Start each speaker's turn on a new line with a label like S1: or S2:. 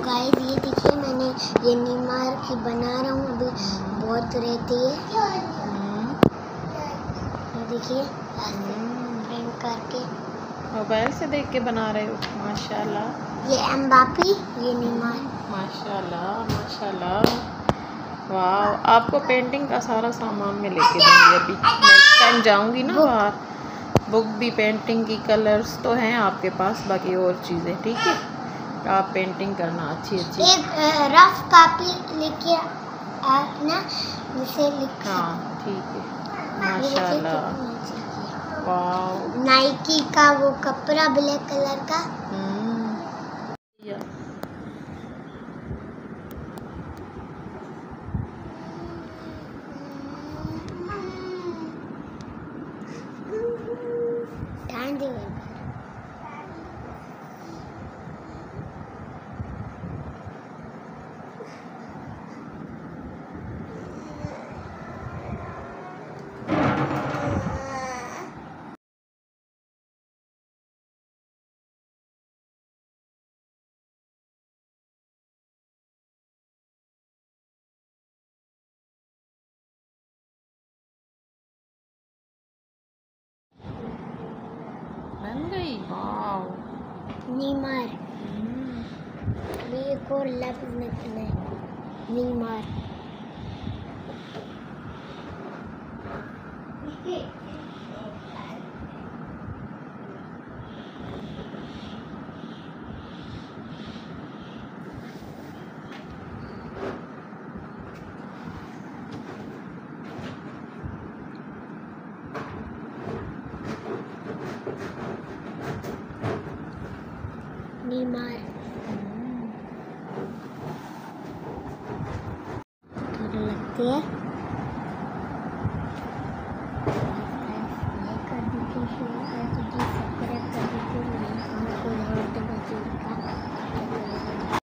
S1: Guys ये देखिए, मैंने ये नीमार की बना रहा हूँ। अभी बहुत रहती है। ये देखिए पेंट करके
S2: मोबाइल से देख के बना रहे हो। माशाल्लाह।
S1: ये एम्बापी, ये नीमार।
S2: माशाल्लाह माशाल्लाह। वाह, आपको पेंटिंग का सारा सामान मैं लेके दूँगी। अभी नेक्स्ट टाइम जाऊँगी ना बाहर। बुक भी पेंटिंग की, कलर्स तो हैं आपके पास, बाकी और चीज़ें। ठीक है, आप पेंटिंग करना अच्छी अच्छी।
S1: एक रफ कॉपी लेके आना, जिसे लिख।
S2: हाँ ठीक है। माशाल्लाह। वाह,
S1: नाइकी का वो कपड़ा ब्लैक कलर का।
S2: बन गई। वाह,
S1: नीमार। एक और लफ्ज निकला है, नीमार। नीमार लगती है।